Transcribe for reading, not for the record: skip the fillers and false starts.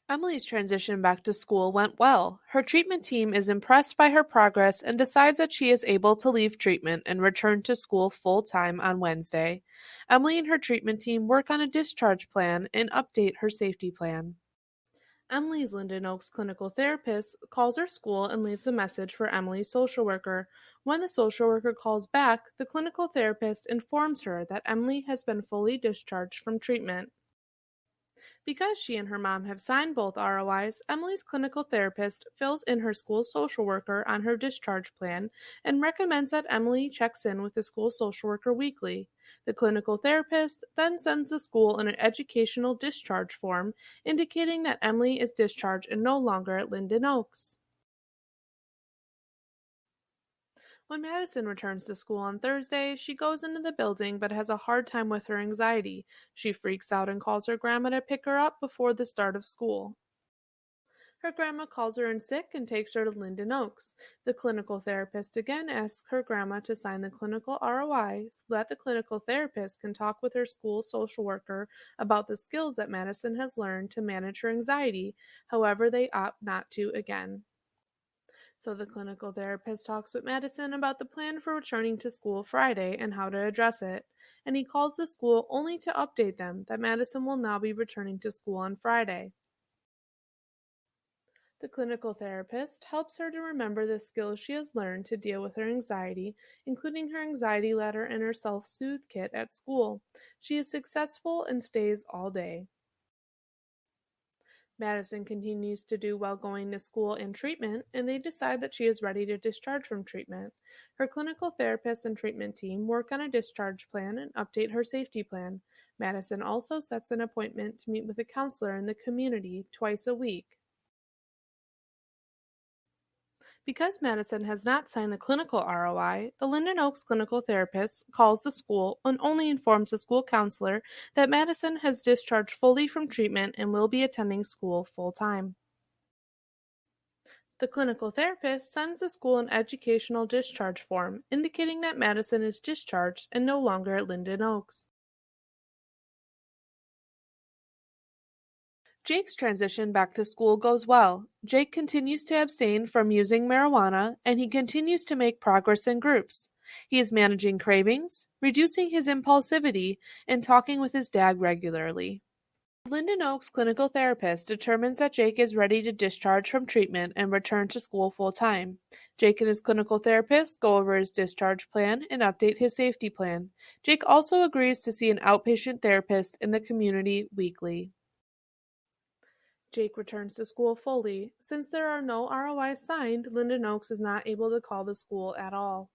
Emily's transition back to school went well. Her treatment team is impressed by her progress and decides that she is able to leave treatment and return to school full time on Wednesday. Emily and her treatment team work on a discharge plan and update her safety plan. Emily's Linden Oaks clinical therapist calls her school and leaves a message for Emily's social worker. When the social worker calls back, the clinical therapist informs her that Emily has been fully discharged from treatment. Because she and her mom have signed both ROIs, Emily's clinical therapist fills in her school social worker on her discharge plan and recommends that Emily checks in with the school social worker weekly. The clinical therapist then sends the school an educational discharge form indicating that Emily is discharged and no longer at Linden Oaks. When Madison returns to school on Thursday, she goes into the building but has a hard time with her anxiety. She freaks out and calls her grandma to pick her up before the start of school. Her grandma calls her in sick and takes her to Linden Oaks. The clinical therapist again asks her grandma to sign the clinical ROI so that the clinical therapist can talk with her school social worker about the skills that Madison has learned to manage her anxiety. However, they opt not to again. So the clinical therapist talks with Madison about the plan for returning to school Friday and how to address it, and he calls the school only to update them that Madison will now be returning to school on Friday. The clinical therapist helps her to remember the skills she has learned to deal with her anxiety, including her anxiety ladder and her self-soothe kit at school. She is successful and stays all day. Madison continues to do well going to school and treatment, and they decide that she is ready to discharge from treatment. Her clinical therapist and treatment team work on a discharge plan and update her safety plan. Madison also sets an appointment to meet with a counselor in the community twice a week. Because Madison has not signed the clinical ROI, the Linden Oaks clinical therapist calls the school and only informs the school counselor that Madison has discharged fully from treatment and will be attending school full time. The clinical therapist sends the school an educational discharge form indicating that Madison is discharged and no longer at Linden Oaks. Jake's transition back to school goes well. Jake continues to abstain from using marijuana, and he continues to make progress in groups. He is managing cravings, reducing his impulsivity, and talking with his dad regularly. Linden Oaks clinical therapist determines that Jake is ready to discharge from treatment and return to school full-time. Jake and his clinical therapist go over his discharge plan and update his safety plan. Jake also agrees to see an outpatient therapist in the community weekly. Jake returns to school fully. Since there are no ROIs signed, Linden Oaks is not able to call the school at all.